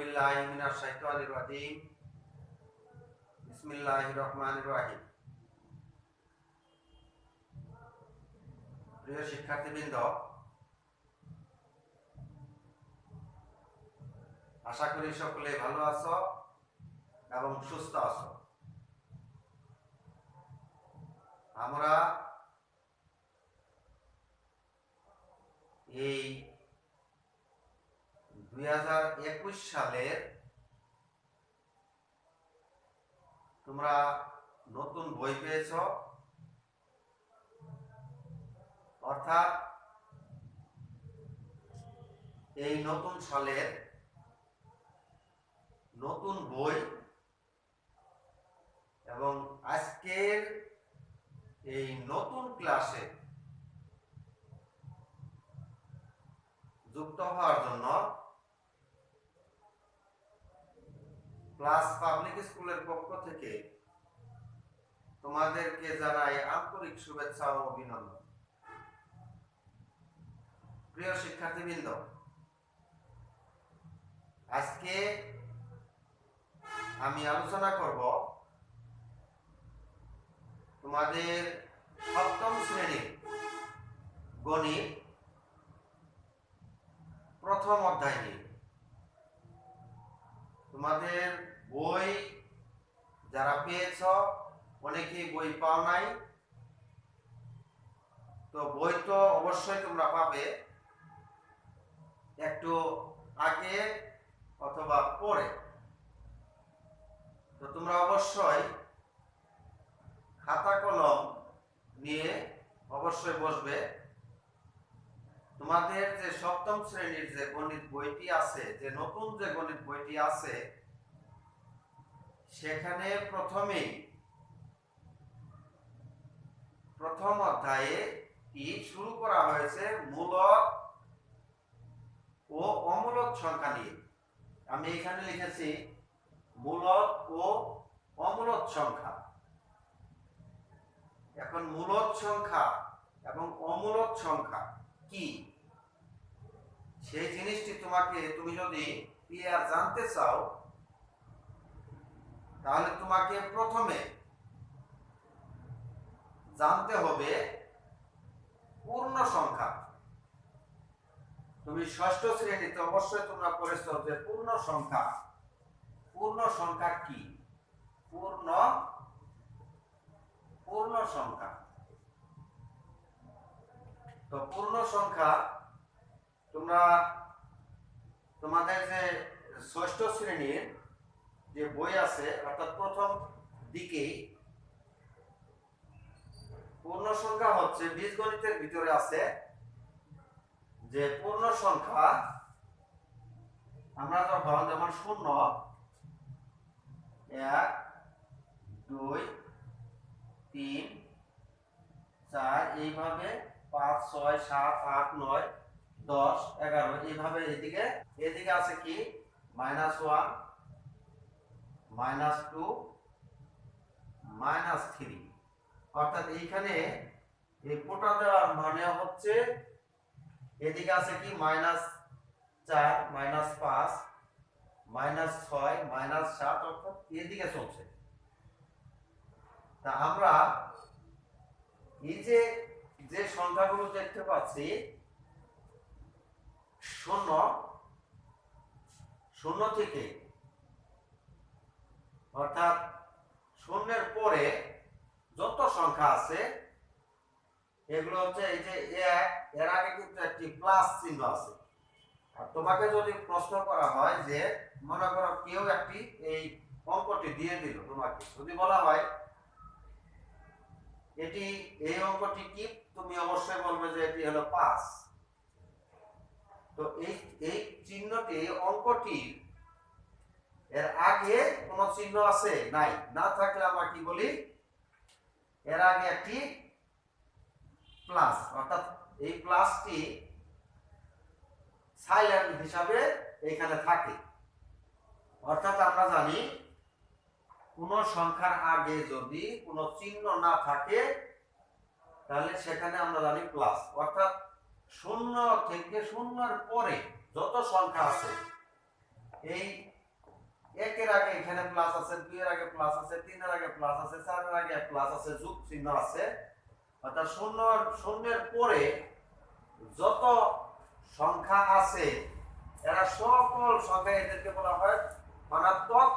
বিল্লাহি মিনাশ শাইতানির রাজিম। বিসমিল্লাহির রহমানির রহিম। প্রিয় শিক্ষার্থীবৃন্দ, আশা করি সকলে ভালো আছো এবং সুস্থ আছো। আমরা এই 2021 সালের তোমরা নতুন বই পেয়েছ, অর্থাৎ এই নতুন সালের নতুন বই এবং আজকের এই নতুন ক্লাসে যুক্ত হওয়ার জন্য প্লাস পাবলিক স্কুলের পক্ষ থেকে তোমাদেরকে জানাই আন্তরিক শুভেচ্ছা ও অভিনন্দন। প্রিয় শিক্ষার্থীবৃন্দ, আজকে আমি আলোচনা করব তোমাদের সপ্তম শ্রেণীর গণিত প্রথম অধ্যায় নিয়ে। তোমাদের বই যারা পেয়েছ, অনেকেই বই পাও নাই, তো বই তো অবশ্যই তোমরা পাবে, একটু আগে অথবা পরে। তো তোমরা অবশ্যই খাতা কলম নিয়ে অবশ্যই বসবে। তোমাদের যে সপ্তম শ্রেণীর যে গণিত বইটি আছে, যে নতুন যে গণিত বইটি আছে, সেখানে প্রথম অধ্যায়ে কি শুরু করা হয়েছে মূলক ও অমূলক সংখ্যা নিয়ে। আমি এখানে লিখেছি মূলক ও অমূলক সংখ্যা। এখন মূলক সংখ্যা এবং অমূলক সংখ্যা কি, সেই জিনিসটি তুমি যদি ক্লিয়ার জানতে চাও, তাহলে তোমাকে প্রথমে জানতে হবে পূর্ণ সংখ্যা। তুমি ষষ্ঠ শ্রেণীতে অবশ্যই তোমরা পড়েছো যে পূর্ণ সংখ্যা কি। পূর্ণ সংখ্যা, তো পূর্ণ সংখ্যা তোমরা তোমাদের যে ষষ্ঠ শ্রেণীর যে বই আছে, অর্থাৎ প্রথম দিকেই পূর্ণ সংখ্যা হচ্ছে বীজগণিতের ভিতরে আছে যে পূর্ণ সংখ্যা আমরা যেমন 0, 1, 2, 3, 4 এইভাবে 5, 6, 7, 8, 9, 10, 11 এইভাবে এদিকে আছে কি -1, -2, -3। অর্থাৎ এইখানে এই ফোঁটা দেওয়ার মানে হচ্ছে এদিকে আছে কি -4, -5, -6, -7, অর্থাৎ এদিকে চলছে। তা আমরা এই যে সংখ্যাগুলো দেখতে পাচ্ছি, 0 থেকে, অর্থাৎ 0-এর পরে যত সংখ্যা আছে এগুলো হচ্ছে এই যে 1, এর আগে কিন্তু একটি প্লাস চিহ্ন আছে। আর তোমাকে যদি প্রশ্ন করা হয় যে মনে করো কেউ একটি এই অঙ্কটি দিয়ে দিল, তোমাকে যদি বলা হয় এই অঙ্কটি কি, তুমি অবশ্যই বলবে যে এটি হলো 5। তো এই চিহ্নটি, অঙ্কটি এর আগে কোন চিহ্ন আছে নাই, না থাকলে আমরা কি বলি, এর আগে একটি প্লাস, অর্থাৎ এই প্লাসটি সাইলেন্ট হিসাবে এখানে থাকে। অর্থাৎ আমরা জানি কোন সংখ্যার আগে যদি কোনো চিহ্ন না থাকে তাহলে সেখানে আমরা জানি প্লাস। অর্থাৎ 0 থেকে 0-এর পরে যত সংখ্যা আছে এই একের আগে এখানে প্লাস আছে, 2 এর আগে প্লাস আছে, 3 এর আগে প্লাস আছে, 4 এর আগে প্লাস আছে, যোগ চিহ্ন আছে। অর্থাৎ শূন্যের পরে যত সংখ্যা আছে এরা সকল সংখ্যা, এদেরকে বলা হয় ধনাত্মক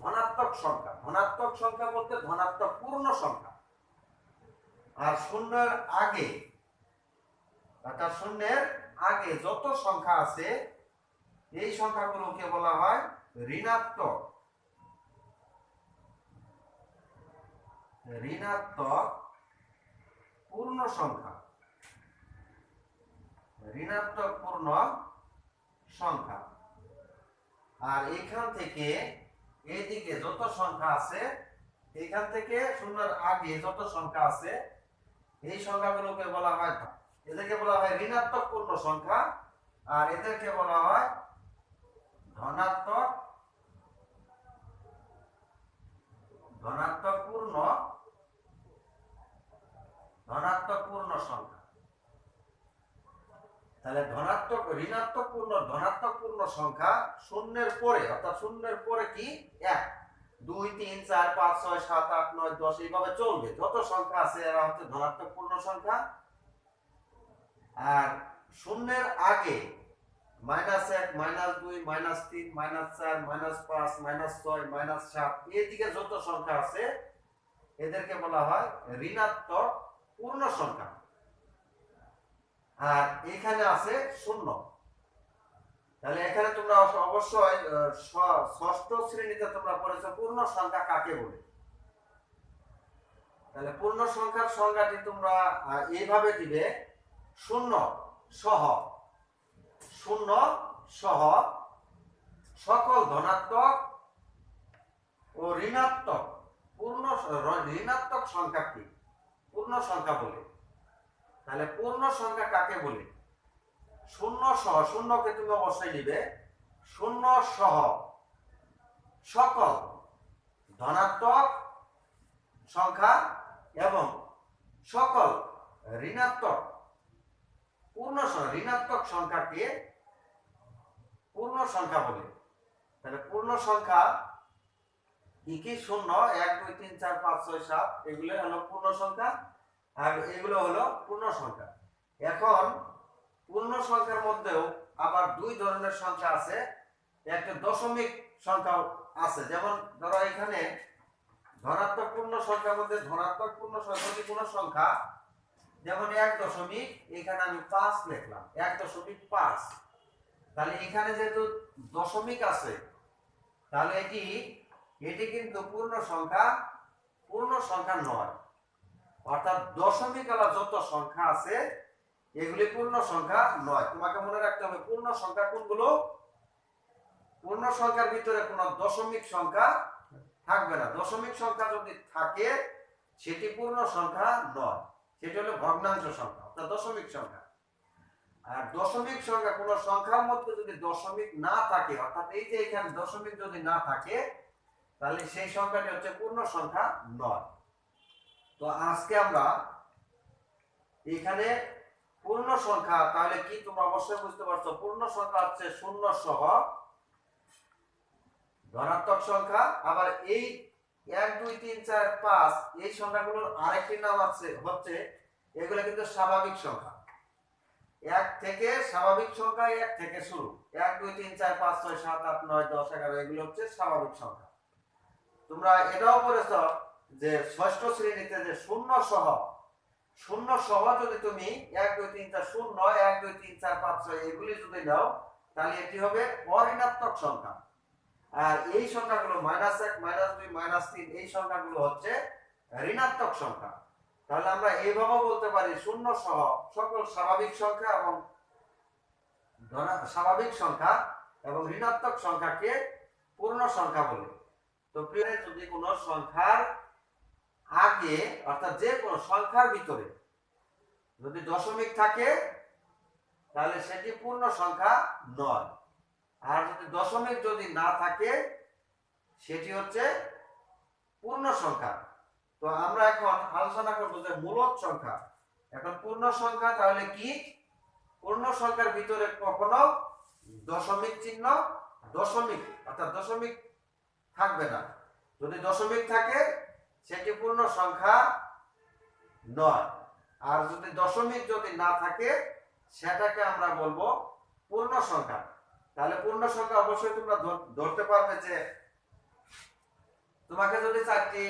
ধনাত্মক সংখ্যা। ধনাত্মক সংখ্যা বলতে ধনাত্মক পূর্ণ সংখ্যা। আর শূন্যের আগে, অর্থাৎ শূন্যের আগে যত সংখ্যা আছে এই সংখ্যাগুলোকে বলা হয় ঋণাত্মক ঋণাত্মক পূর্ণ সংখ্যা। ঋণাত্মক পূর্ণ সংখ্যা। আর এখান থেকে এইদিকে যত সংখ্যা আছে, এখান থেকে শূন্যের আগে যত সংখ্যা আছে এই সংখ্যাগুলোকে বলা হয়, এদেরকে বলা হয় ঋণাত্মক পূর্ণ সংখ্যা। আর এদেরকে বলা হয় ধনাত্মক ধনাত্মক পূর্ণ সংখ্যা। তাহলে ঋণাত্মক ধনাত্মক পূর্ণ সংখ্যা শূন্যের পরে, অর্থাৎ শূন্যের পরে কি 1 2 3 4 5 6 7 8 9 10 এইভাবে চলবে। যত সংখ্যা আছে এরা হচ্ছে ধনাত্মক পূর্ণ সংখ্যা। আর শূন্যের আগে -1 -2 -3 -4 -5 -6 -7 এদিকে যত সংখ্যা আছে এদেরকে বলা হয় ঋণাত্মক পূর্ণ সংখ্যা। আর এখানে আছে শূন্য। তাহলে এখানে তোমরা অবশ্যই ষষ্ঠ শ্রেণীতে তোমরা পড়েছো পূর্ণ সংখ্যা কাকে বলে। তাহলে পূর্ণ সংখ্যার সংজ্ঞাটি তোমরা এইভাবে দিবে, শূন্য সহ সকল ধনাত্মক ও ঋণাত্মক ঋণাত্মক সংখ্যাকে পূর্ণ সংখ্যা বলে। তাহলে পূর্ণ সংখ্যা কাকে বলে? শূন্য সহ, শূন্যকে তুমি অবশ্যই নিবে, শূন্য সহ সকল ধনাত্মক সংখ্যা এবং সকল ঋণাত্মক ঋণাত্মক সংখ্যাকে পূর্ণ সংখ্যা বলে। তাহলে পূর্ণ সংখ্যা কি কি? শূন্য 1 2 3 4 5 6 7 এগুলো হলো পূর্ণ সংখ্যা, আর এগুলো হলো পূর্ণ সংখ্যা। এখন পূর্ণ সংখ্যার মধ্যেও আবার দুই ধরনের সংখ্যা আছে। একটা দশমিক সংখ্যা আছে, যেমন ধরো এখানে ধনাত্মক পূর্ণ সংখ্যার মধ্যে ধনাত্মক পূর্ণ সংখ্যা যেমন 1 দশমিক, এখানে আমি 5 লিখলাম 1.5। তাহলে এখানে যেহেতু দশমিক আছে তাহলে এটি কিন্তু পূর্ণ সংখ্যা নয়। অর্থাৎ দশমিক আলা যত সংখ্যা আছে এগুলি পূর্ণ সংখ্যা নয়। তোমাকে মনে রাখতে হবে পূর্ণ সংখ্যা কোনগুলো? পূর্ণ সংখ্যার ভিতরে কোনো দশমিক সংখ্যা থাকবে না। দশমিক সংখ্যা যদি থাকে সেটি পূর্ণ সংখ্যা নয়, সেটি হলো ভগ্নাংশ সংখ্যা, অর্থাৎ দশমিক সংখ্যা। আর দশমিক সংখ্যা, কোন সংখ্যার মধ্যে যদি দশমিক না থাকে, অর্থাৎ এই যে এখানে দশমিক যদি না থাকে তাহলে সেই সংখ্যাটি হচ্ছে পূর্ণ সংখ্যা নয়। তো আজকে আমরা এখানে পূর্ণ সংখ্যা তাহলে কি তোমরা অবশ্যই বুঝতে পারছো। পূর্ণ সংখ্যা হচ্ছে শূন্য সহ ধনাত্মক সংখ্যা। আবার এই 1 2 3 4 5 এই সংখ্যাগুলোর আরেকটি নাম আছে, হচ্ছে এগুলো কিন্তু স্বাভাবিক সংখ্যা। 1 থেকে স্বাভাবিক সংখ্যা 1 থেকে শুরু, 1 2 3 4 5 6 7 8 9 10 11 এগুলো হচ্ছে স্বাভাবিক সংখ্যা। তোমরা এটাও পড়েছো যে ষষ্ঠ শ্রেণীতে যে শূন্য সহ যদি তুমি 1 2 3 4 0 1 2 3 4 5 6 এগুলি যদি নাও তাহলে এটি হবে অঋণাত্মক সংখ্যা। আর এই সংখ্যাগুলো -1 -2 -3 এই সংখ্যাগুলো হচ্ছে ঋণাত্মক সংখ্যা। তাহলে আমরা এইভাবে বলতে পারি শূন্য সহ সকল স্বাভাবিক সংখ্যা এবং ঋণাত্মক সংখ্যাকে পূর্ণ সংখ্যা বলে। তো প্রিয়, যদি কোনো সংখ্যার আগে, অর্থাৎ যে কোনো সংখ্যার ভিতরে যদি দশমিক থাকে তাহলে সেটি পূর্ণ সংখ্যা নয়। আর যদি দশমিক যদি না থাকে সেটি হচ্ছে পূর্ণ সংখ্যা। তো আমরা এখন আলোচনা করব যে মূলদ সংখ্যা। এখন পূর্ণ সংখ্যা তাহলে কি? পূর্ণ সংখ্যার ভিতরে কখনো দশমিক চিহ্ন, অর্থাৎ দশমিক থাকবে না। যদি দশমিক থাকে সেটি পূর্ণ সংখ্যা নয়, আর যদি দশমিক যদি না থাকে সেটাকে আমরা বলবো পূর্ণ সংখ্যা। তাহলে পূর্ণ সংখ্যা অবশ্যই তোমরা ধরতে পারবে যে তোমাকে যদি চারটি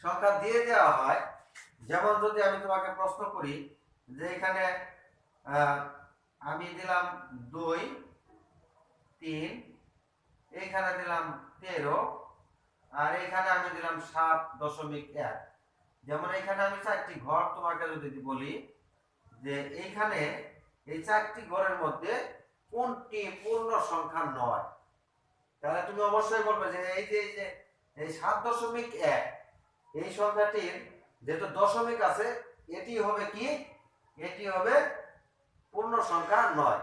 সংখ্যা দিয়ে দেওয়া হয়, যেমন যদি আমি তোমাকে প্রশ্ন করি যে এখানে আমি দিলাম 2, 3, এইখানে দিলাম 13, আর এইখানে আমি দিলাম 7.1। যেমন এখানে আমি চারটি ঘর তোমাকে যদি বলি যে এইখানে এই চারটি ঘরের মধ্যে কোনটি পূর্ণ সংখ্যা নয়, তাহলে তুমি অবশ্যই বলবে যে এই 7.1 এই সংখ্যাটির যেহেতু দশমিক আছে এটি হবে কি, এটি হবে পূর্ণ সংখ্যা নয়।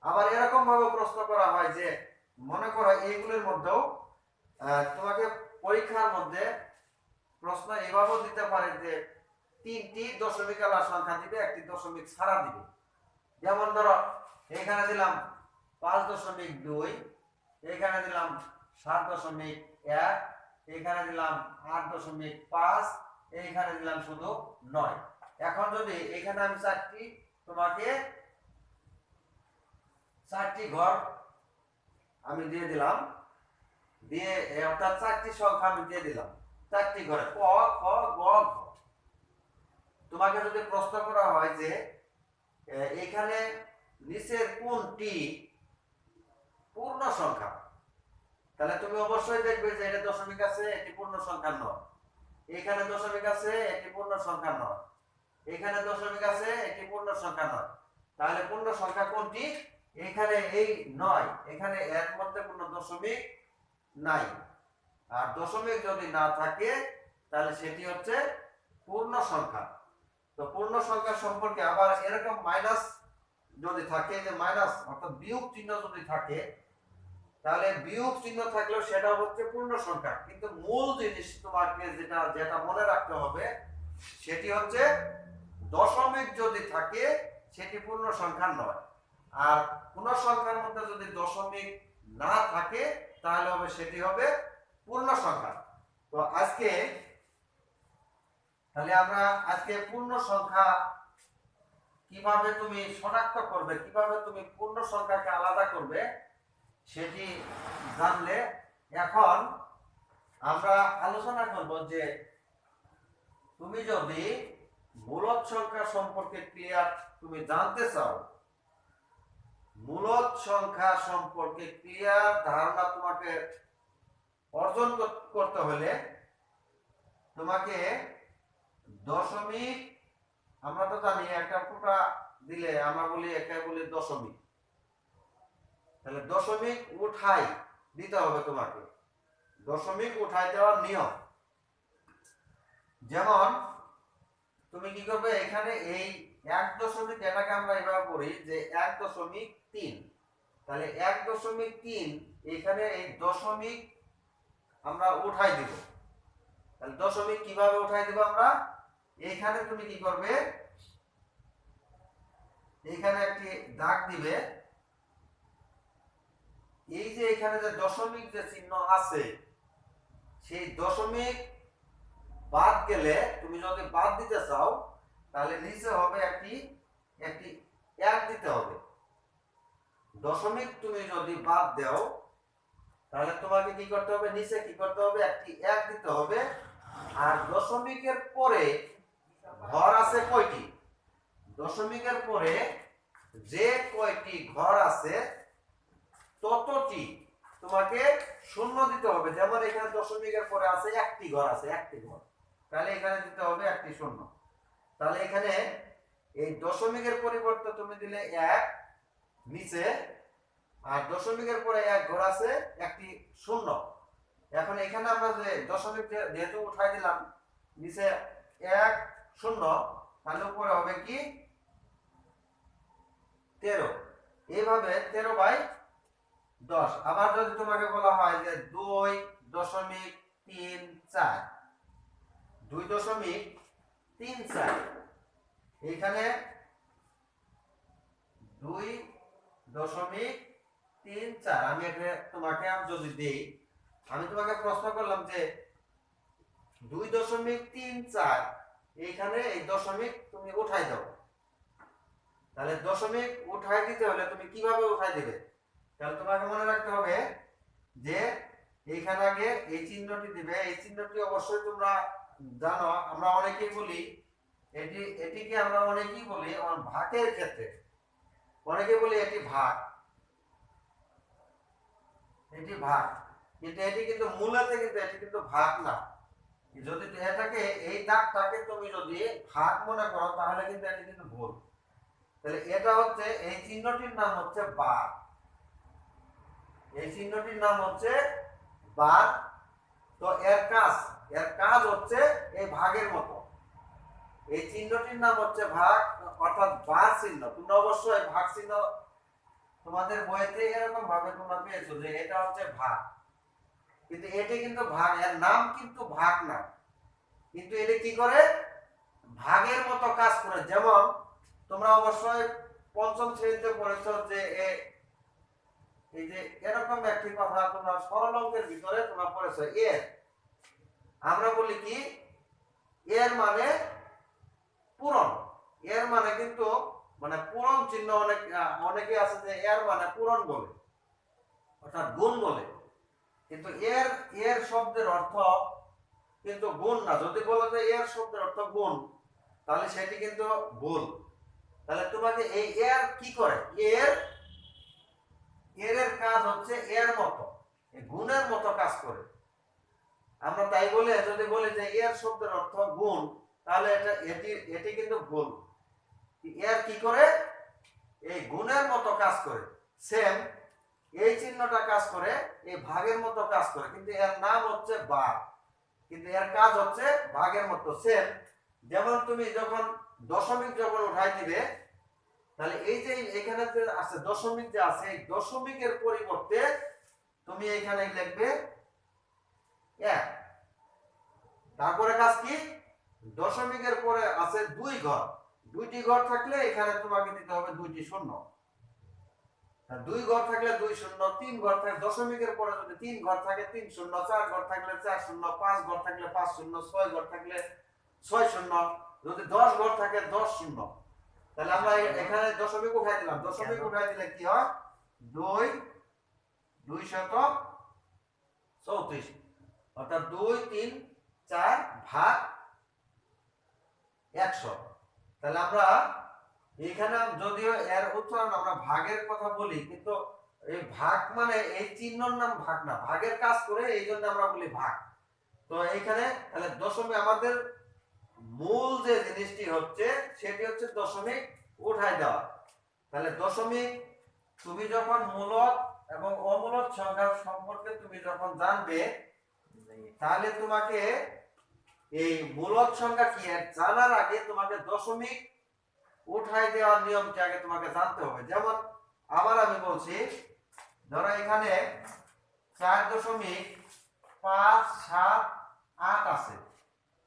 আবার এরকম ভাবে প্রশ্ন করা হয় যে মনে করো এইগুলোর মধ্যেও তোমাকে পরীক্ষার মধ্যে প্রশ্ন এভাবেও দিতে পারে যে 3টি দশমিক আলা সংখ্যা দিবে, একটি দশমিক ছাড়া দিবে। যেমন ধরো এখানে দিলাম 5.2, এখানে দিলাম 7.1, এখানে দিলাম 8.5, এইখানে দিলাম শুধু 9। এখন যদি এখানে আমি তোমাকে চারটি ঘর আমি দিয়ে দিলাম, দিয়ে অর্থাৎ চারটি সংখ্যা আমি দিয়ে দিলাম চারটি ঘরে ক খ গ ঘ। তোমাকে যদি প্রশ্ন করা হয় যে এখানে নিচের কোনটি পূর্ণ সংখ্যা, তাহলে তুমি অবশ্যই দেখবে যে এটা দশমিক আছে, এটি পূর্ণ সংখ্যা নয়। এখানে দশমিক আছে, এটি পূর্ণ সংখ্যা নয়। এখানে দশমিক আছে, এটি পূর্ণ সংখ্যা নয়। তাহলে পূর্ণ সংখ্যা কোনটি? এখানে এই 9, এখানে এর মধ্যে কোনো দশমিক নাই। আর দশমিক যদি না থাকে তাহলে সেটি হচ্ছে পূর্ণ সংখ্যা। তো পূর্ণ সংখ্যা সম্পর্কে আবার এরকম মাইনাস যদি থাকে, যে মাইনাস অর্থাৎ বিয়োগ চিহ্ন যদি থাকে, তাহলে বিয়োগ চিহ্ন থাকলেও সেটা হচ্ছে পূর্ণ সংখ্যা। কিন্তু মূল জিনিস তোমাকে যেটা মনে রাখতে হবে সেটি হচ্ছে দশমিক যদি থাকে সেটি পূর্ণ সংখ্যা নয়, আর পূর্ণ সংখ্যার মধ্যে যদি দশমিক না থাকে তাহলে হবে সেটি হবে পূর্ণ সংখ্যা। তো তাহলে আমরা আজকে পূর্ণ সংখ্যা কিভাবে তুমি শনাক্ত করবে, কিভাবে তুমি পূর্ণ সংখ্যাকে আলাদা করবে সেটি জানলে, এখন আমরা আলোচনা করব যে তুমি যদি মূলদ সংখ্যা সম্পর্কে ক্লিয়ার তুমি জানতে চাও, মূলদ সংখ্যা সম্পর্কে ক্লিয়ার ধারণা তোমাকে অর্জন করতে হলে তোমাকে দশমিক, আমরা তো জানি একটা ফোঁটা দিলে আমরা বলি একে বলি দশমিক, তাহলে দশমিক উঠাই দিতে হবে তোমাকে, দশমিক উঠাই দেওয়ার নিয়ম। যেমন তুমি কি করবে, এখানে এই 1 এটাকে আমরা এভাবে পড়ি যে 1.3, তাহলে 1.3 এখানে এই দশমিক আমরা উঠাই দিব। তাহলে দশমিক কিভাবে উঠাই দিব আমরা, এখানে তুমি কি করবে, এখানে একটি দাগ দিবে, এই যে এখানে যে দশমিক যে চিহ্ন আছে সেই দশমিক বাদ গেলে, তুমি যদি বাদ দিতে চাও তাহলে নিচে হবে একটি এক দিতে হবে। দশমিক তুমি যদি বাদ দাও তাহলে তোমাকে কি করতে হবে, নিচে কি করতে হবে, একটি এক দিতে হবে। আর দশমিকের পরে ঘর আছে কয়টি, দশমিকের পরে যে কয়টি ঘর আছে ততটি তোমাকে শূন্য দিতে হবে। যেমন এখানে দশমিকের পরে আছে একটি ঘর, আছে একটি ঘর, তাহলে এখানে দিতে হবে একটি শূন্য। তাহলে এখানে এই দশমিকের পরিবর্তে তুমি দিলে 1 নিচে, আর দশমিকের পরে এক ঘর আছে একটি শূন্য। এখন এখানে আমরা যে দশমিক যেহেতু উঠাই দিলাম নিচে 1 0, তাহলে উপরে হবে কি 13, এইভাবে 13/10। আবার যদি তোমাকে বলা হয় যে 2.34, 2.34, এখানে 2.34 আমি এটা তোমাকে যদি দেই আমি তোমাকে প্রশ্ন করলাম যে 2.34 এইখানে এই দশমিক তুমি উঠাই দাও, তাহলে দশমিক উঠাই দিতে হলে তুমি কিভাবে উঠাই দিবে? তাহলে তোমাকে মনে রাখতে হবে যে এইখানে আগে এই চিহ্নটি দিবে। এই চিহ্নটি অবশ্যই তোমরা জানো, আমরা অনেকেই বলি এটিকে আমরা অনেকেই বলি ভাগের ক্ষেত্রে, অনেকে বলি এটি ভাগ, এটি ভাগ, কিন্তু এটি কিন্তু মূলত কিন্তু এটি কিন্তু ভাগ না। যদি এটাকে এই দাগটাকে তুমি যদি ভাগ মনে করো তাহলে কিন্তু এটি কিন্তু ভুল। তাহলে এটা হচ্ছে এই চিহ্নটির নাম হচ্ছে বার, এই চিহ্নটির নাম হচ্ছে বার। তো এর কাজ হচ্ছে এই ভাগের মতো, এই চিহ্নটির নাম হচ্ছে ভাগ, অর্থাৎ বার চিহ্ন। তোমরা অবশ্যই ভাগ চিহ্ন তোমাদের বইতে এরকম ভাবে তোমরা পেয়েছো যে এটা হচ্ছে ভাগ, কিন্তু এটি কিন্তু ভাগ, এর নাম কিন্তু ভাগ না, কিন্তু এটি কি করে ভাগের মতো কাজ করে। যেমন তোমরা অবশ্যই পঞ্চম শ্রেণীতে পড়েছো যে এই যে এরকম একটি কথা তোমরা সরল অঙ্কের ভিতরে তোমরা পড়েছো, এর আমরা বলি কি এর মানে পূরণ, এর মানে কিন্তু মানে পূরণ চিহ্ন, অনেকে আছে যে এর মানে পূরণ বলে, অর্থাৎ গুণ বলে, কিন্তু এর এর শব্দের অর্থ কিন্তু গুণ না। যদি বলো যে এর শব্দের অর্থ গুণ তাহলে সেটি কিন্তু ভুল। তাহলে তোমাকে এই এর কি করে, এর এর কাজ হচ্ছে এর মতো, এই গুণের মতো কাজ করে। আমরা তাই বলে যদি বলি যে এর শব্দের অর্থ গুণ তাহলে এটি কিন্তু ভুল। এর কি করে, এই গুণের মতো কাজ করে। সেম এই চিহ্নটা কাজ করে এই ভাগের মতো কাজ করে, কিন্তু এর নাম হচ্ছে বার, কিন্তু এর কাজ হচ্ছে ভাগের মতো। সেম যেমন তুমি যখন দশমিক যখন উঠাই দিবে তাহলে এই যে এখানে যে আছে দশমিক যে আছে, এই দশমিকের পরিবর্তে তুমি এখানে লিখবে 1। তারপরে কাজ কি, দশমিকের পরে আছে 2 ঘর, দুইটি ঘর থাকলে এখানে তোমাকে দিতে হবে 2টি শূন্য। 2 ঘর থাকলে 2 শূন্য, 3 ঘর থাকে দশমিকের পরে যদি 3 ঘর থাকে 3 শূন্য, 4 ঘর থাকলে 4 শূন্য, 5 ঘর থাকলে 5 শূন্য, 6 ঘর থাকলে 6 শূন্য, যদি 10 ঘর থাকে 10 শূন্য। তাহলে আমরা এখানে দশমিক উঠাই দিলাম, দশমিক উঠাই দিলে কি হয় 2 234, অর্থাৎ 2 3 4 ভাগ 100। তাহলে আমরা এখানে যদিও এর উচ্চারণ আমরা ভাগের কথা বলি, কিন্তু এই ভাগ মানে এই চিহ্নর নাম ভাগ না, ভাগের কাজ করে এই জন্য আমরা বলি ভাগ। তো এইখানে তাহলে দশমিক আমাদের মূল যে জিনিসটি হচ্ছে সেটি হচ্ছে দশমিক উঠাই দেওয়া। তাহলে দশমিক তুমি যখন মূলদ এবং অমূলদ সংখ্যা সম্পর্কে তুমি যখন জানবে তাহলে তোমাকে এই মূলদ সংখ্যা কি জানার আগে তোমাকে দশমিক উঠাই দেওয়ার নিয়মটি আগে তোমাকে জানতে হবে। যেমন আবার আমি বলছি, ধরো এখানে 4.578 আছে,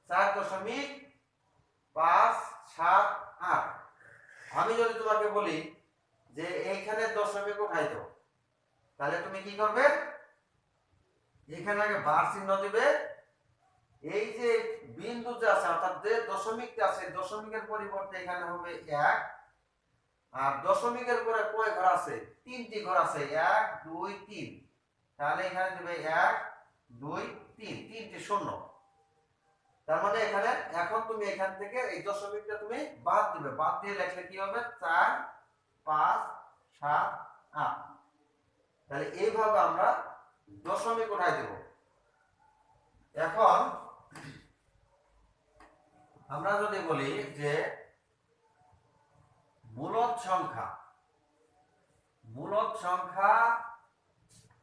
4.578। আমি যদি তোমাকে বলি যে এইখানে দশমিক উঠাই দাও তাহলে তুমি কি করবে, এখানে আগে বার চিহ্ন দিবে, এই যে বিন্দু যে আছে অর্থাৎ যে দশমিকটা আছে দশমিকের পরিবর্তে এখানে হবে 1, আর দশমিকের পরে কয় ঘর আছে, 3টি ঘর আছে, 1 2 3, তাহলে এখানে দিবে 1 2 3, 3টি শূন্য। তার মানে এখানে এখন তুমি এখান থেকে এই দশমিকটা তুমি বাদ দিবে, বাদ দিয়ে লিখলে কি হবে 4 5 7 8। তাহলে এইভাবে আমরা দশমিক উঠাই দেব। এখন আমরা যদি বলি যে মূলদ সংখ্যা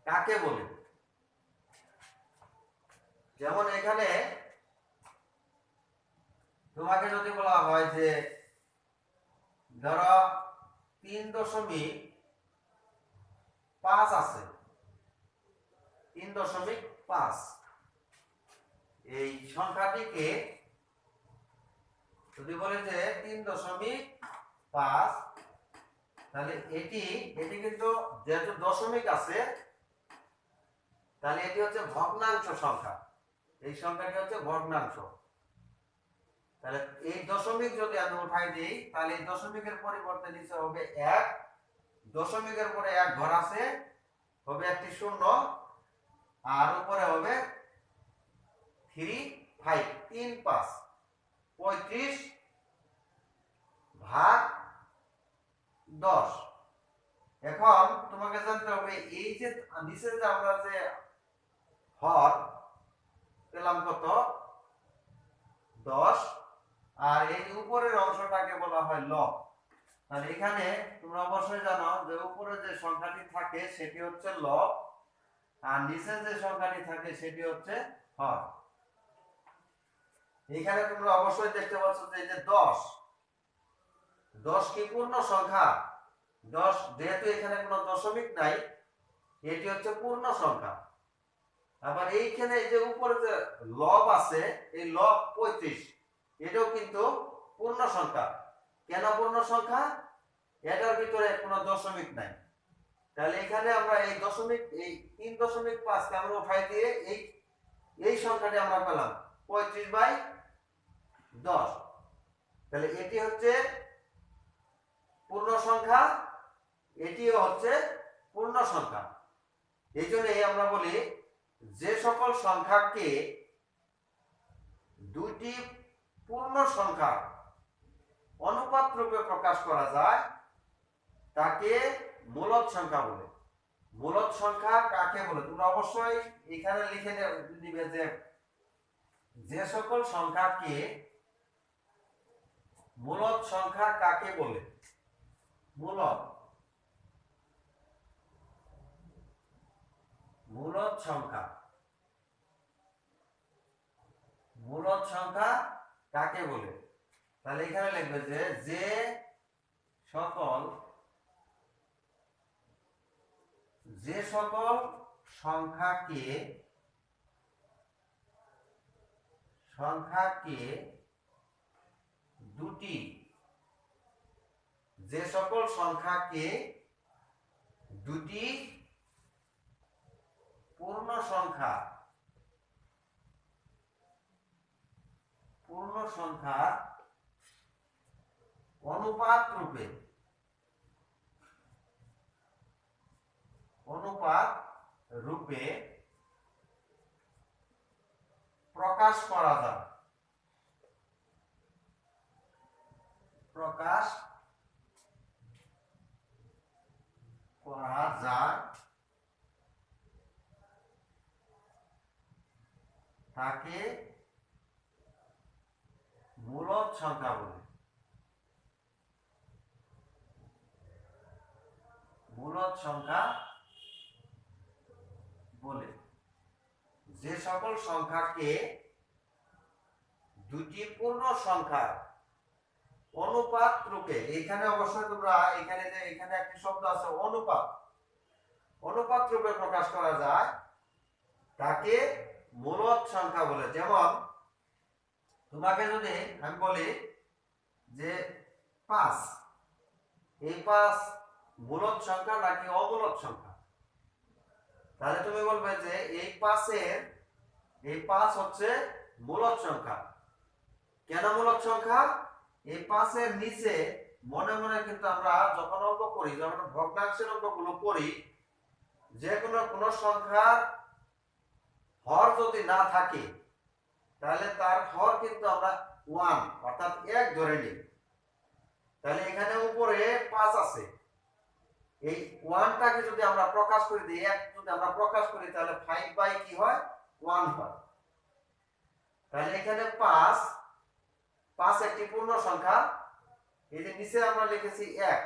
কাকে বলে, যেমন এখানে তোমাকে যদি বলা হয় যে ধরো 3.5 আছে, 3.5 এই সংখ্যাটিকে যদি বলে যে 3.5, তাহলে এটি কিন্তু যেহেতু দশমিক আছে তাহলে এটি হচ্ছে ভগ্নাংশ সংখ্যা, এই সংখ্যাটি হচ্ছে ভগ্নাংশ। তাহলে এই দশমিক যদি আমি উঠাই দিই, তাহলে এই দশমিকের পরিবর্তে নিচে হবে 1, দশমিকের পরে 1 ঘর আছে, হবে একটি শূন্য, আর উপরে হবে 3 5 3 5 35 ভাগ 10। এখন তোমাকে জানতে হবে এই যে নিচে যে আমরা যে হর পেলাম কত 10, আর এই উপরের অংশটাকে বলা হয় লব। তাহলে এখানে তোমরা অবশ্যই জানো যে উপরে যে সংখ্যাটি থাকে সেটি হচ্ছে লব, আর নিচে যে সংখ্যাটি থাকে সেটি হচ্ছে হর। এখানে তোমরা অবশ্যই দেখতে পাচ্ছ যে এই যে 10 কি পূর্ণ সংখ্যা? 10 যেহেতু এখানে কোনো দশমিক নাই, এটি হচ্ছে পূর্ণ সংখ্যা। আবার এইখানে এই যে উপরে যে লব আছে, এই লব 35, এটাও কিন্তু পূর্ণ সংখ্যা। কেন পূর্ণ সংখ্যা? এটার ভিতরে কোনো দশমিক নাই। তাহলে এখানে আমরা এই দশমিক, এই 3.5 কে আমরা উঠাই দিয়ে এই সংখ্যাটি আমরা পেলাম 35/10। তাহলে এটি হচ্ছে পূর্ণ সংখ্যা, এটিও হচ্ছে পূর্ণ সংখ্যা। এই জন্যই আমরা বলি যে সকল সংখ্যাকে দুটি পূর্ণ সংখ্যার অনুপাত রূপে প্রকাশ করা যায় তাকে মূলদ সংখ্যা বলে। মূলদ সংখ্যা কাকে বলে তোমরা অবশ্যই এখানে লিখে দিবে যে সকল সংখ্যাকে মূলদ সংখ্যা কাকে বলে। মূলদ সংখ্যা, মূলদ সংখ্যা কাকে বলে? তাহলে এখানে লিখবে যে সকল সংখ্যাকে দুটি, যে সকল সংখ্যাকে দুটি পূর্ণ সংখ্যার অনুপাত রূপে প্রকাশ করা যায়, তাকে মূলদ সংখ্যা বলে। মূলদ সংখ্যা বলে যে সকল সংখ্যাকে দুটি পূর্ণ সংখ্যার অনুপাত রূপে, এখানে অবশ্যই তোমরা এখানে একটি শব্দ আছে অনুপাত রূপে প্রকাশ করা যায় তাকে মূলদ সংখ্যা বলে। যেমন তোমাকে যদি আমি বলি যে 5, এই 5 মূলদ সংখ্যা নাকি অমূলদ সংখ্যা, তাহলে তুমি বলবে যে এই 5 হচ্ছে মূলদ সংখ্যা। কেন মূলদ সংখ্যা? এই 5 এর নিচে মনে মনে কিন্তু আমরা যখন অঙ্ক করি, যখন ভগ্নাংশের অঙ্কগুলো করি, যে কোনো সংখ্যার হর যদি না থাকে তাহলে তার হর কিন্তু আমরা 1 অর্থাৎ 1 ধরে নিই। তাহলে এখানে উপরে 5 আছে, এই 1টাকে যদি আমরা প্রকাশ করে দিই, 1 যদি আমরা প্রকাশ করি তাহলে 5 কি হয় 1 হয়। তাহলে এখানে 5 একটি পূর্ণ সংখ্যা। এই যে নিচে আমরা লিখেছি 1,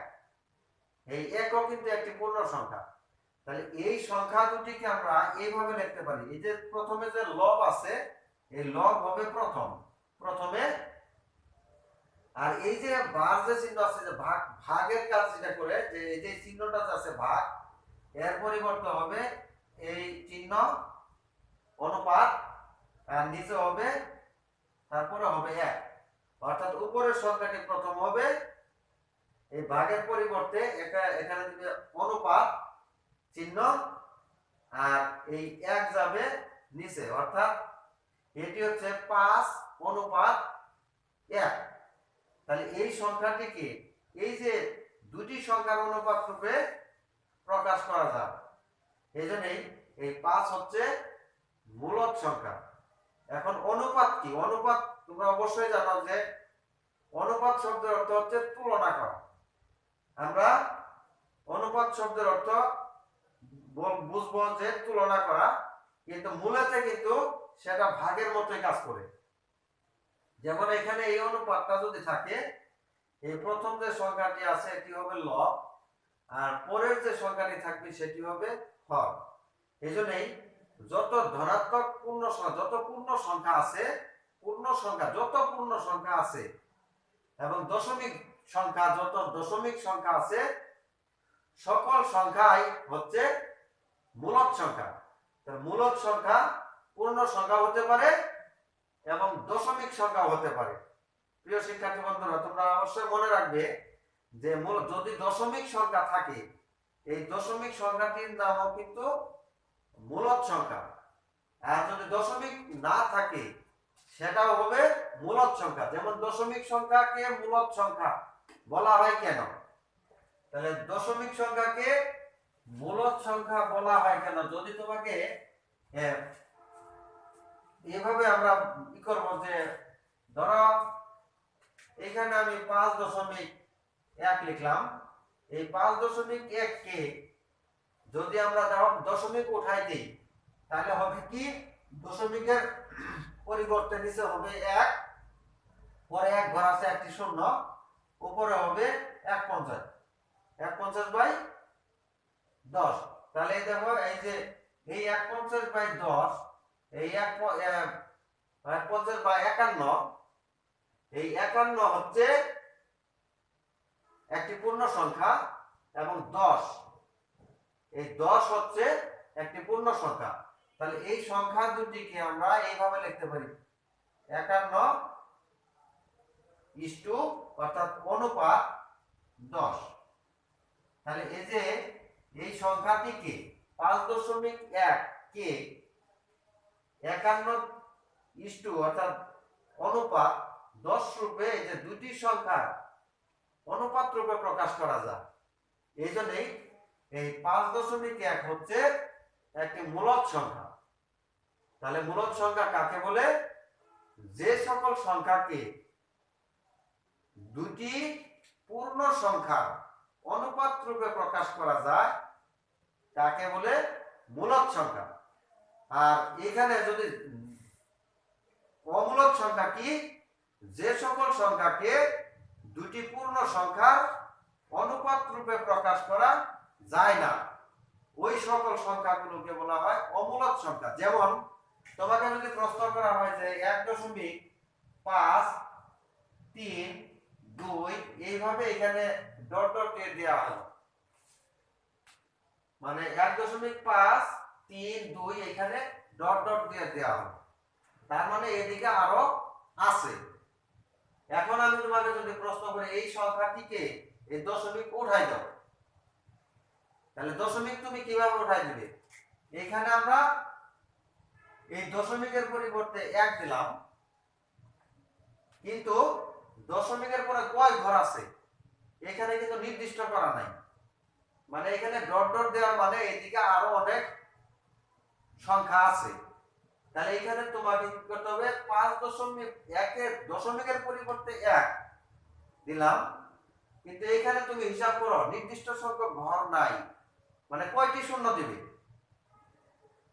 এই 1ও কিন্তু একটি পূর্ণ সংখ্যা। তাহলে এই সংখ্যা দুটিকে আমরা এইভাবে লিখতে পারি, এই যে প্রথমে যে লব আছে, এই লব হবে প্রথমে, আর এই যে বার যে চিহ্ন আছে, যে ভাগের কাজ যেটা করে, যে এই যে চিহ্নটা আছে ভাগ, এর পরিবর্তে হবে এই চিহ্ন অনুপাত, আর নিচে হবে তারপরে হবে 1, অর্থাৎ উপরের সংখ্যাটি প্রথম হবে, এই ভাগের পরিবর্তে এখানে দিবে অনুপাত চিহ্ন, আর এই 1 যাবে নিচে, অর্থাৎ এটি হচ্ছে 5:1। তাহলে এই সংখ্যাটিকে এই যে দুটি সংখ্যার অনুপাত রূপে প্রকাশ করা যায়। এইজন্যই এই 5 হচ্ছে মূলদ সংখ্যা। এখন অনুপাত কি? অনুপাত তোমরা অবশ্যই জানো যে অনুপাত শব্দের অর্থ হচ্ছে তুলনা করা। আমরা অনুপাত শব্দের অর্থ বুঝবো যে তুলনা করা, কিন্তু মূলতে কিন্তু সেটা ভাগের মতোই কাজ করে। যেমন এখানে এই অনুপাতটা যদি থাকে, এই প্রথম যে সংখ্যাটি আছে এটি হবে লব, আর পরের যে সংখ্যাটি থাকবে সেটি হবে হর। এইজন্যই যত ধনাত্মক পূর্ণ সংখ্যা, যত পূর্ণ সংখ্যা আছে, যত পূর্ণ সংখ্যা আছে এবং দশমিক সংখ্যা, যত দশমিক সংখ্যা আছে, সকল সংখ্যাই হচ্ছে মূলদ সংখ্যা। মূলদ সংখ্যা পূর্ণ সংখ্যা হতে পারে এবং দশমিক সংখ্যা হতে পারে। প্রিয় শিক্ষার্থী বন্ধুরা, তোমরা অবশ্যই মনে রাখবে যে যদি দশমিক সংখ্যা থাকে, এই দশমিক সংখ্যাটির নামও কিন্তু মূলদ সংখ্যা। আর যদি দশমিক না থাকে সেটাও হবে মূলদ সংখ্যা। যেমন দশমিক সংখ্যাকে মূলদ সংখ্যা বলা হয় কেন? তাহলে দশমিক সংখ্যাকে মূলদ সংখ্যা বলা হয় কেন? যদি তোমাকে এভাবে আমরা কি করব, যে ধরো এখানে আমি 5.1 লিখলাম, এই 5.1 কে যদি আমরা দশমিক উঠাই দিই, তাহলে হবে কি, দশমিকের পরিবর্তে নিচে হবে 1, পরে 1 ঘর আছে, একটি শূন্য, উপরে হবে 1/50, 1/50/10। তাহলে দেখো এই যে এই 1/50/10, এই 1/50/51, এই 51 হচ্ছে একটি পূর্ণ সংখ্যা এবং 10, এই 10 হচ্ছে একটি পূর্ণ সংখ্যা। তাহলে এই সংখ্যা দুটিকে আমরা এইভাবে লিখতে পারি, 51 অর্থাৎ অনুপাত 10। তাহলে এই যে এই সংখ্যাটিকে 5.1 কে 51 অর্থাৎ অনুপাত 10 রূপে, এই যে দুটি সংখ্যা অনুপাত রূপে প্রকাশ করা যায়। এই জন্যই এই 5.1 হচ্ছে একটি মূলদ সংখ্যা। তাহলে মূলদ সংখ্যা কাকে বলে? যে সকল সংখ্যাকে দুটি পূর্ণ সংখ্যার অনুপাত রূপে প্রকাশ করা যায় তাকে বলে মূলদ সংখ্যা। আর এখানে যদি অমূলদ সংখ্যা কি? যে সকল সংখ্যাকে দুটি পূর্ণ সংখ্যার অনুপাত রূপে প্রকাশ করা যায় না, ওই সকল সংখ্যাগুলোকে বলা হয় অমূলদ সংখ্যা। যেমন তোমাকে যদি প্রশ্ন করা হয় যে 1.532 এইভাবে এখানে ডট ডট দিয়ে দেওয়া হলো, মানে 1.532 এখানে ডট ডট দিয়ে দেওয়া হলো, তার মানে এদিকে আরো আছে। এখন আমি তোমাকে যদি প্রশ্ন করি এই সংখ্যাটিকে এই দশমিক উঠাই দাও, তাহলে দশমিক তুমি কিভাবে উঠাই দিবে? এখানে আমরা এই দশমিকের পরিবর্তে 1 দিলাম, কিন্তু দশমিকের পরে কয় ঘর আছে এখানে কিন্তু নির্দিষ্ট করা নাই, মানে এখানে ডট ডট দেওয়া মানে এদিকে আরো অনেক সংখ্যা আছে। তাহলে এখানে তোমাকে কি করতে হবে? 5.1 এর দশমিকের পরিবর্তে 1 দিলাম, কিন্তু এখানে তুমি হিসাব করো নির্দিষ্ট সংখ্যক ঘর নাই, মানে কয়টি শূন্য দিবে?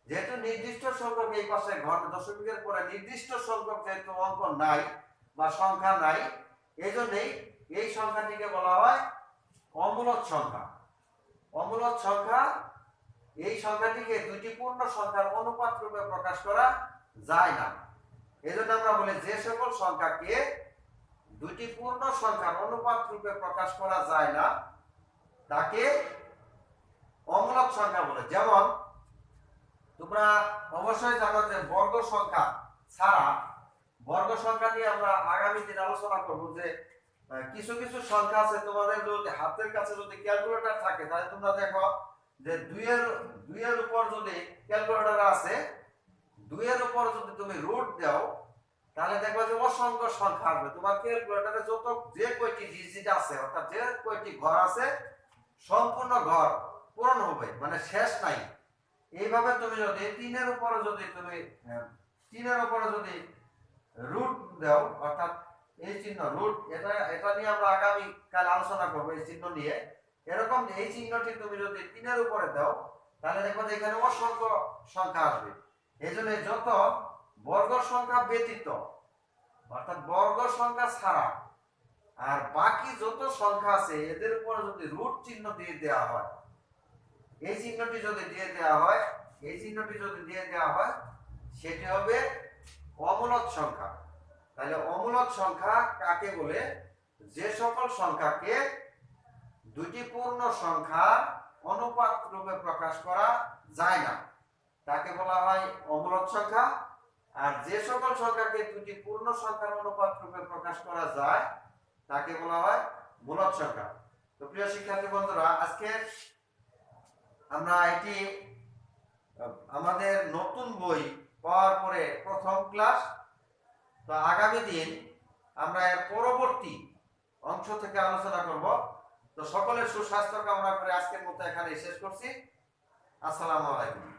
যেহেতু নির্দিষ্ট সংখ্যক এই পাশে ঘর, দশমিকের পরে নির্দিষ্ট সংখ্যক যেহেতু অঙ্ক নাই বা সংখ্যা নাই, এজন্যই এই সংখ্যাটিকে বলা হয় অমূলদ সংখ্যা। অমূলদ সংখ্যা, এই সংখ্যাটিকে দুটি পূর্ণ সংখ্যার অনুপাত রূপে প্রকাশ করা যায় না। এজন্য আমরা বলি যে সকল সংখ্যাকে দুটি পূর্ণ সংখ্যার অনুপাত রূপে প্রকাশ করা যায় না তাকে অমূলদ সংখ্যা বলে। যেমন তোমরা অবশ্যই জানো যে বর্গ সংখ্যা ছাড়া, বর্গ সংখ্যা নিয়ে আমরা আগামী দিন আলোচনা করব, যে কিছু কিছু সংখ্যা আছে তোমাদের যদি হাতের কাছে যদি ক্যালকুলেটর থাকে, তাহলে তোমরা দেখো যে দুইয়ের উপর যদি ক্যালকুলেটর আছে, দুইয়ের উপর যদি তুমি রুট দাও, তাহলে দেখবা যে অসংখ্য সংখ্যা আসবে তোমার ক্যালকুলেটরে। যত যে কয়টি ডিজিট আছে, অর্থাৎ যে কয়টি ঘর আছে, সম্পূর্ণ ঘর পূরণ হবে, মানে শেষ নাই। এইভাবে তুমি যদি তিনের উপরে যদি রুট দাও, অর্থাৎ এই চিহ্ন রুট, এটা নিয়ে আমরা আগামী কাল আলোচনা করবো, এই চিহ্ন নিয়ে। এরকম এই চিহ্নটি তুমি যদি তিনের উপরে দাও, তাহলে দেখো যে এখানে অসংখ্য সংখ্যা আসবে। এই জন্য যত বর্গ সংখ্যা ব্যতীত, অর্থাৎ বর্গ সংখ্যা ছাড়া আর বাকি যত সংখ্যা আছে, এদের উপরে যদি রুট চিহ্ন দিয়ে দেওয়া হয়, এই চিহ্নটি যদি দিয়ে দেওয়া হয়, সেটি হবে অমূলক সংখ্যা। তাহলে অমূলক সংখ্যা কাকে বলে? যে সকল সংখ্যাকে দুটি পূর্ণ সংখ্যার অনুপাত রূপে প্রকাশ করা যায় না, তাকে বলা হয় অমূলক সংখ্যা। আর যে সকল সংখ্যাকে দুটি পূর্ণ সংখ্যার অনুপাত রূপে প্রকাশ করা যায়, তাকে বলা হয় মূলক সংখ্যা। তো প্রিয় শিক্ষার্থী বন্ধুরা, আজকে আমরা এটি আমাদের নতুন বই পাওয়ার পরে প্রথম ক্লাস। তো আগামী দিন আমরা এর পরবর্তী অংশ থেকে আলোচনা করব। তো সকলের সুস্বাস্থ্য কামনা করে আজকের মতো এখানে শেষ করছি। আসসালামু আলাইকুম।